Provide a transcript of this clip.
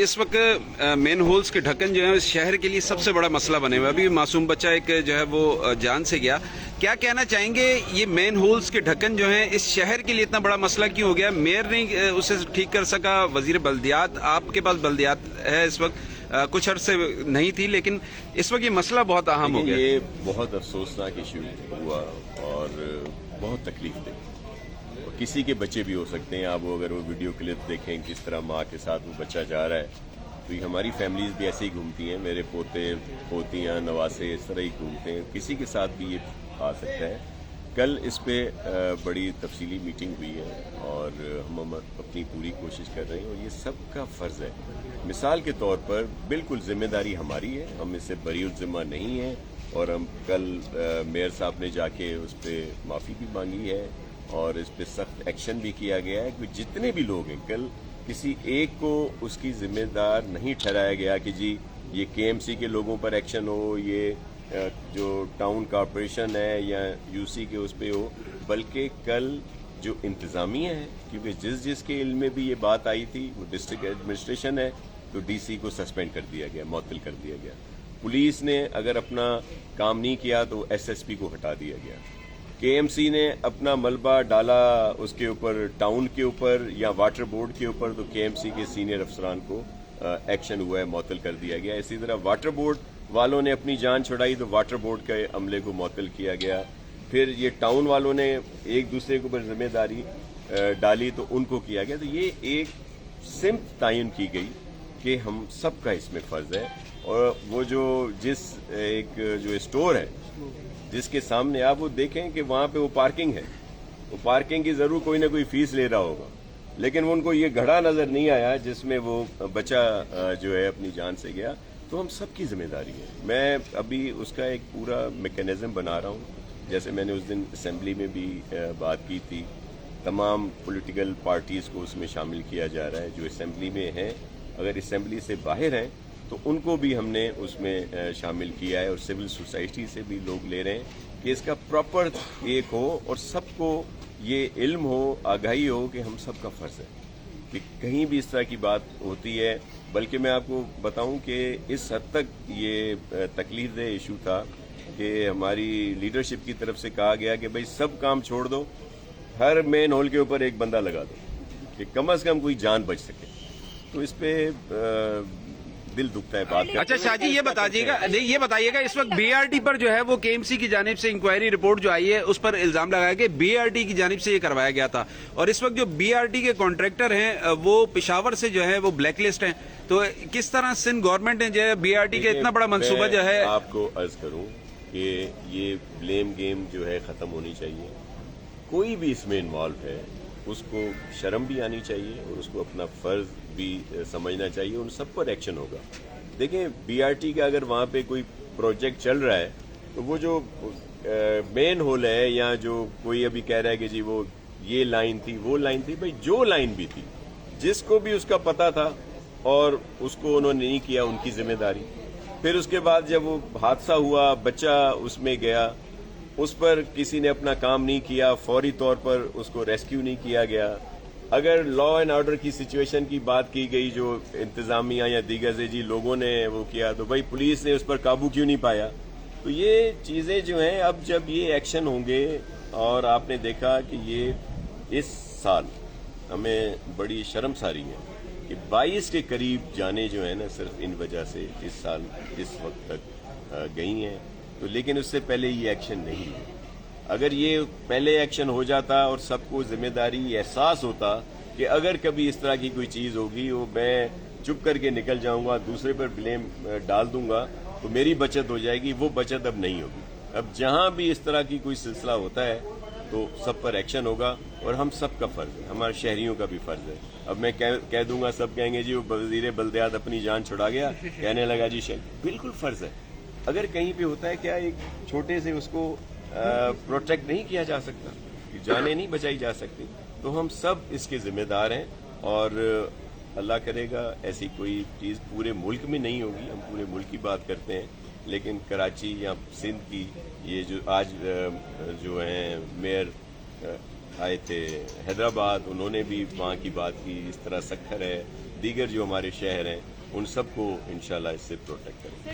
اس وقت مین ہولز کے ڈھکن جو ہے اس شہر کے لیے سب سے بڑا مسئلہ بنے ہوئے. ابھی معصوم بچہ ایک جو ہے وہ جان سے گیا. کیا کہنا چاہیں گے یہ مین ہولز کے ڈھکن جو ہیں اس شہر کے لیے اتنا بڑا مسئلہ کیوں ہو گیا؟ میئر نہیں اسے ٹھیک کر سکا, وزیر بلدیات, آپ کے پاس بلدیات ہے اس وقت, کچھ عرصے نہیں تھی, لیکن اس وقت یہ مسئلہ بہت اہم ہو گیا. یہ بہت افسوسناک ایشو ہوا اور بہت تکلیف دہ. کسی کے بچے بھی ہو سکتے ہیں. آپ اگر وہ ویڈیو کلپ دیکھیں کس طرح ماں کے ساتھ وہ بچہ جا رہا ہے, تو یہ ہماری فیملیز بھی ایسے ہی گھومتی ہیں. میرے پوتے پوتیاں نواسے اس طرح ہی گھومتے ہیں. کسی کے ساتھ بھی یہ آ سکتا ہے. کل اس پہ بڑی تفصیلی میٹنگ ہوئی ہے اور ہم اپنی پوری کوشش کر رہے ہیں اور یہ سب کا فرض ہے. مثال کے طور پر بالکل ذمہ داری ہماری ہے, ہم اس سے بری الذمہ نہیں ہیں اور ہم کل میئر صاحب نے جا کے اس پہ معافی بھی مانگی ہے اور اس پہ سخت ایکشن بھی کیا گیا ہے کہ جتنے بھی لوگ ہیں کل کسی ایک کو اس کی ذمہ دار نہیں ٹھہرایا گیا کہ جی یہ کے ایم سی کے لوگوں پر ایکشن ہو, یہ جو ٹاؤن کارپوریشن ہے یا یو سی کے اس پہ ہو, بلکہ کل جو انتظامیہ ہے, کیونکہ جس کے علم میں بھی یہ بات آئی تھی وہ ڈسٹرکٹ ایڈمنسٹریشن ہے, تو ڈی سی کو سسپینڈ کر دیا گیا, معطل کر دیا گیا. پولیس نے اگر اپنا کام نہیں کیا تو ایس ایس پی کو ہٹا دیا گیا. کے ایم سی نے اپنا ملبہ ڈالا اس کے اوپر ٹاؤن کے اوپر یا واٹر بورڈ کے اوپر, تو کے ایم سی کے سینئر افسران کو ایکشن ہوا ہے, معطل کر دیا گیا. اسی طرح واٹر بورڈ والوں نے اپنی جان چھڑائی تو واٹر بورڈ کے عملے کو معطل کیا گیا. پھر یہ ٹاؤن والوں نے ایک دوسرے کے اوپر ذمہ داری ڈالی تو ان کو کیا گیا. تو یہ ایک سمت تعین کی گئی کہ ہم سب کا اس میں فرض ہے. اور وہ جس ایک جو اسٹور ہے جس کے سامنے آپ وہ دیکھیں کہ وہاں پہ وہ پارکنگ ہے, وہ پارکنگ کی ضرور کوئی نہ کوئی فیس لے رہا ہوگا, لیکن ان کو یہ گھڑا نظر نہیں آیا جس میں وہ بچہ جو ہے اپنی جان سے گیا. تو ہم سب کی ذمہ داری ہے. میں ابھی اس کا ایک پورا میکینزم بنا رہا ہوں. جیسے میں نے اس دن اسمبلی میں بھی بات کی تھی, تمام پولیٹیکل پارٹیز کو اس میں شامل کیا جا رہا ہے. جو اسمبلی میں ہیں, اگر اسمبلی سے باہر ہیں تو ان کو بھی ہم نے اس میں شامل کیا ہے, اور سول سوسائٹی سے بھی لوگ لے رہے ہیں کہ اس کا پراپر ایک ہو اور سب کو یہ علم ہو, آگاہی ہو کہ ہم سب کا فرض ہے کہ کہیں بھی اس طرح کی بات ہوتی ہے. بلکہ میں آپ کو بتاؤں کہ اس حد تک یہ تکلیف دہ ایشو تھا کہ ہماری لیڈرشپ کی طرف سے کہا گیا کہ بھئی سب کام چھوڑ دو, ہر مین ہول کے اوپر ایک بندہ لگا دو کہ کم از کم کوئی جان بچ سکے. تو اس پہ دل دکھتا ہے بات. اچھا شاہ جی یہ بتائیے گا اس وقت بی آر ٹی پر جو ہے وہ کے ایم سی کی جانب سے انکوائری رپورٹ جو آئی ہے اس پر الزام لگایا کہ بی آر ٹی کی جانب سے یہ کروایا گیا تھا, اور اس وقت جو بی آر ٹی کے کانٹریکٹر ہیں وہ پشاور سے جو ہے وہ بلیک لسٹ ہیں. تو کس طرح سندھ گورنمنٹ نے جو ہے بی آر ٹی کا اتنا بڑا منصوبہ جو ہے, آپ کو عرض کروں کہ یہ بلیم گیم جو ہے ختم ہونی چاہیے. کوئی بھی اس میں انوالو ہے اس کو شرم بھی آنی چاہیے اور اس کو اپنا فرض بھی سمجھنا چاہیے. ان سب پر ایکشن ہوگا. دیکھیں بی آر ٹی کا اگر وہاں پہ کوئی پروجیکٹ چل رہا ہے تو وہ جو مین ہول ہے یا جو کوئی ابھی کہہ رہا ہے کہ جی وہ یہ لائن تھی وہ لائن تھی, بھائی جو لائن بھی تھی جس کو بھی اس کا پتہ تھا اور اس کو انہوں نے نہیں کیا, ان کی ذمہ داری. پھر اس کے بعد جب وہ حادثہ ہوا, بچہ اس میں گیا, اس پر کسی نے اپنا کام نہیں کیا, فوری طور پر اس کو ریسکیو نہیں کیا گیا. اگر لا اینڈ آرڈر کی سچویشن کی بات کی گئی جو انتظامیہ یا دیگر سے جی لوگوں نے وہ کیا, تو بھائی پولیس نے اس پر قابو کیوں نہیں پایا. تو یہ چیزیں جو ہیں اب جب یہ ایکشن ہوں گے, اور آپ نے دیکھا کہ یہ اس سال ہمیں بڑی شرمساری ہے کہ 22 کے قریب جانیں جو ہیں نا صرف ان وجہ سے اس سال اس وقت تک گئی ہیں. تو لیکن اس سے پہلے یہ ایکشن نہیں ہے. اگر یہ پہلے ایکشن ہو جاتا اور سب کو ذمہ داری احساس ہوتا کہ اگر کبھی اس طرح کی کوئی چیز ہوگی وہ میں چپ کر کے نکل جاؤں گا, دوسرے پر بلیم ڈال دوں گا, تو میری بچت ہو جائے گی, وہ بچت اب نہیں ہوگی. اب جہاں بھی اس طرح کی کوئی سلسلہ ہوتا ہے تو سب پر ایکشن ہوگا, اور ہم سب کا فرض ہے, ہمارے شہریوں کا بھی فرض ہے. اب میں کہہ دوں گا سب کہیں گے جی وہ وزیر بلدیات اپنی جان چھڑا گیا, کہنے لگا جی بالکل فرض ہے. اگر کہیں پہ ہوتا ہے کیا ایک چھوٹے سے اس کو پروٹیکٹ نہیں کیا جا سکتا, جانیں نہیں بچائی جا سکتی, تو ہم سب اس کے ذمہ دار ہیں. اور اللہ کرے گا ایسی کوئی چیز پورے ملک میں نہیں ہوگی. ہم پورے ملک کی بات کرتے ہیں, لیکن کراچی یا سندھ کی یہ جو آج جو ہیں میئر آئے تھے حیدرآباد, انہوں نے بھی وہاں کی بات کی. اس طرح سکھر ہے, دیگر جو ہمارے شہر ہیں ان سب کو انشاءاللہ اس سے پروٹیکٹ کریں.